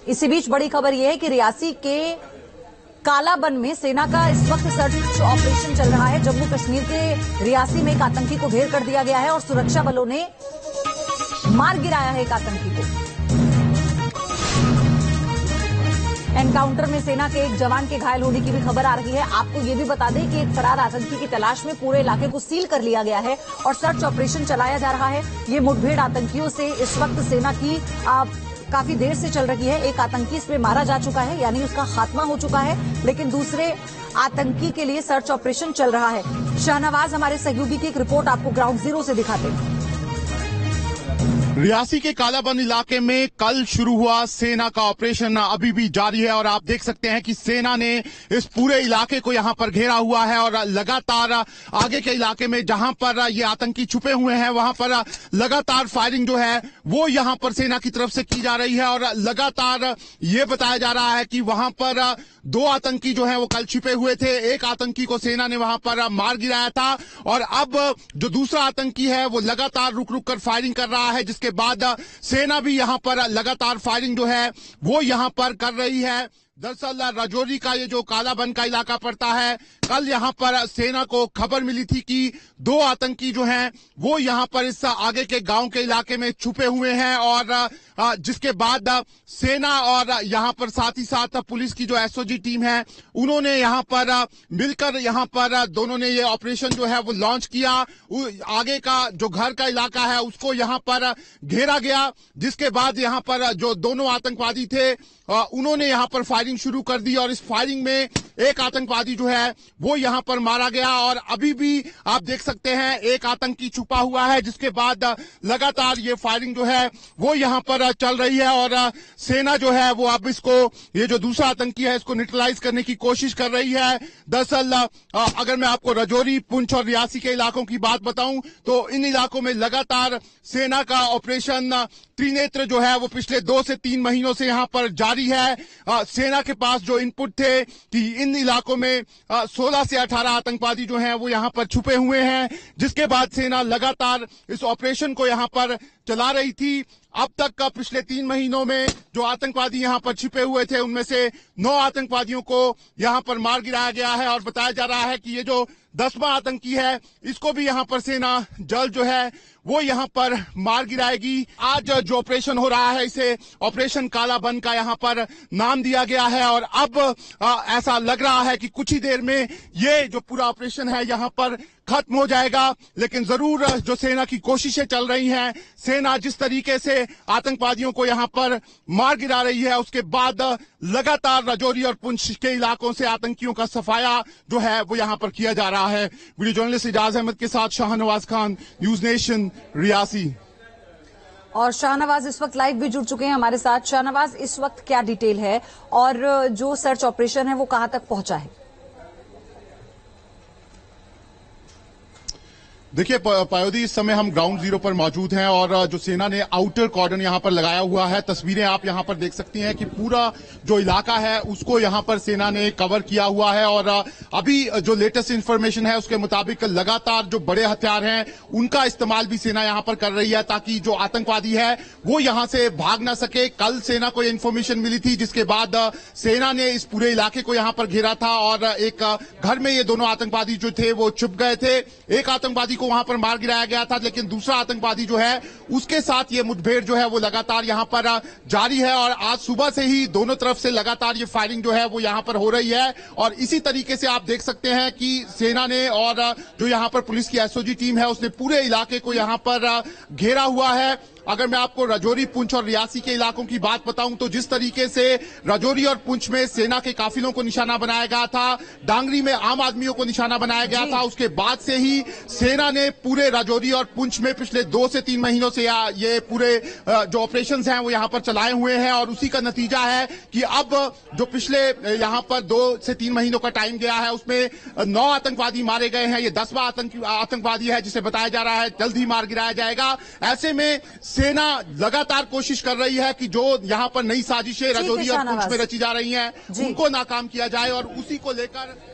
इसी बीच बड़ी खबर यह है कि रियासी के कालाबन में सेना का इस वक्त सर्च ऑपरेशन चल रहा है। जम्मू कश्मीर के रियासी में एक आतंकी को ढेर कर दिया गया है और सुरक्षा बलों ने मार गिराया है एक आतंकी को। एनकाउंटर में सेना के एक जवान के घायल होने की भी खबर आ रही है। आपको ये भी बता दें कि एक फरार आतंकी की तलाश में पूरे इलाके को सील कर लिया गया है और सर्च ऑपरेशन चलाया जा रहा है। ये मुठभेड़ आतंकियों से इस वक्त सेना की काफी देर से चल रही है। एक आतंकी इसमें मारा जा चुका है, यानी उसका खात्मा हो चुका है, लेकिन दूसरे आतंकी के लिए सर्च ऑपरेशन चल रहा है। शाहनवाज हमारे सहयोगी की एक रिपोर्ट आपको ग्राउंड जीरो से दिखाते हैं। रियासी के कालाबन इलाके में कल शुरू हुआ सेना का ऑपरेशन अभी भी जारी है और आप देख सकते हैं कि सेना ने इस पूरे इलाके को यहां पर घेरा हुआ है और लगातार आगे के इलाके में जहां पर ये आतंकी छुपे हुए हैं वहां पर लगातार फायरिंग जो है वो यहां पर सेना की तरफ से की जा रही है और लगातार ये बताया जा रहा है कि वहां पर 2 आतंकी जो है वो कल छिपे हुए थे। एक आतंकी को सेना ने वहां पर मार गिराया था और अब जो दूसरा आतंकी है वो लगातार रुक रुक कर फायरिंग कर रहा है, जिसके बाद सेना भी यहां पर लगातार फायरिंग जो है वो यहां पर कर रही है। दरअसल राजौरी का ये जो कालाबन का इलाका पड़ता है, कल यहां पर सेना को खबर मिली थी कि 2 आतंकी जो हैं वो यहां पर इस आगे के गांव के इलाके में छुपे हुए हैं और जिसके बाद सेना और यहां पर साथ ही साथ पुलिस की जो एसओजी टीम है उन्होंने यहां पर मिलकर यहां पर दोनों ने ये ऑपरेशन जो है वो लॉन्च किया। आगे का जो घर का इलाका है उसको यहां पर घेरा गया, जिसके बाद यहां पर जो दोनों आतंकवादी थे उन्होंने यहां पर फायरिंग शुरू कर दी और इस फायरिंग में एक आतंकवादी जो है वो यहां पर मारा गया और अभी भी आप देख सकते हैं एक आतंकी छुपा हुआ है, जिसके बाद लगातार ये फायरिंग जो है वो यहां पर चल रही है और सेना जो है वो अब इसको ये जो दूसरा आतंकी है इसको न्यूट्रलाइज करने की कोशिश कर रही है। दरअसल अगर मैं आपको राजौरी, पुंछ और रियासी के इलाकों की बात बताऊं तो इन इलाकों में लगातार सेना का ऑपरेशन त्रिनेत्र जो है वो पिछले 2 से 3 महीनों से यहां पर जारी है। सेना के पास जो इनपुट थे कि इन इलाकों में 16 से 18 आतंकवादी जो हैं वो यहां पर छुपे हुए हैं, जिसके बाद सेना लगातार इस ऑपरेशन को यहां पर चला रही थी। अब तक का पिछले 3 महीनों में जो आतंकवादी यहां पर छिपे हुए थे उनमें से 9 आतंकवादियों को यहां पर मार गिराया गया है और बताया जा रहा है कि ये जो 10वां आतंकी है इसको भी यहां पर सेना जल्द जो है वो यहां पर मार गिराएगी। आज जो ऑपरेशन हो रहा है इसे ऑपरेशन कालाबन का यहां पर नाम दिया गया है और अब ऐसा लग रहा है कि कुछ ही देर में ये जो पूरा ऑपरेशन है यहां पर खत्म हो जाएगा। लेकिन जरूर जो सेना की कोशिशें चल रही हैं, सेना जिस तरीके से आतंकवादियों को यहां पर मार गिरा रही है उसके बाद लगातार राजौरी और पुंछ के इलाकों से आतंकियों का सफाया जो है वो यहां पर किया जा रहा है। वीडियो जर्नलिस्ट इजाज अहमद के साथ शाहनवाज खान, न्यूज नेशन, रियासी। और शाहनवाज इस वक्त लाइव भी जुड़ चुके हैं हमारे साथ। शाहनवाज, इस वक्त क्या डिटेल है और जो सर्च ऑपरेशन है वो कहां तक पहुंचा है? देखिए पायोदी, इस समय हम ग्राउंड जीरो पर मौजूद हैं और जो सेना ने आउटर कॉर्डन यहां पर लगाया हुआ है, तस्वीरें आप यहां पर देख सकती हैं कि पूरा जो इलाका है उसको यहां पर सेना ने कवर किया हुआ है और अभी जो लेटेस्ट इंफॉर्मेशन है उसके मुताबिक लगातार जो बड़े हथियार हैं उनका इस्तेमाल भी सेना यहां पर कर रही है ताकि जो आतंकवादी है वो यहां से भाग ना सके। कल सेना को इन्फॉर्मेशन मिली थी, जिसके बाद सेना ने इस पूरे इलाके को यहां पर घेरा था और एक घर में ये दोनों आतंकवादी जो थे वो छुप गए थे। एक आतंकवादी को वहां पर मार गिराया गया था, लेकिन दूसरा आतंकवादी जो है उसके साथ ये मुठभेड़ जो है वो लगातार यहां पर जारी है और आज सुबह से ही दोनों तरफ से लगातार ये फायरिंग जो है वो यहां पर हो रही है। और इसी तरीके से आप देख सकते हैं कि सेना ने और जो यहां पर पुलिस की एसओजी टीम है उसने पूरे इलाके को यहां पर घेरा हुआ है। अगर मैं आपको राजौरी, पुंछ और रियासी के इलाकों की बात बताऊं तो जिस तरीके से राजौरी और पुंछ में सेना के काफिलों को निशाना बनाया गया था, डांगरी में आम आदमियों को निशाना बनाया गया था, उसके बाद से ही सेना ने पूरे राजौरी और पुंछ में पिछले 2 से 3 महीनों से ये पूरे जो ऑपरेशंस हैं वो यहां पर चलाए हुए हैं और उसी का नतीजा है कि अब जो पिछले यहां पर 2 से 3 महीनों का टाइम गया है उसमें 9 आतंकवादी मारे गए हैं। ये 10वां आतंकवादी है जिसे बताया जा रहा है जल्द ही मार गिराया जाएगा। ऐसे में सेना लगातार कोशिश कर रही है कि जो यहां पर नई साजिशें राजौरी और पुंछ में रची जा रही हैं उनको नाकाम किया जाए और उसी को लेकर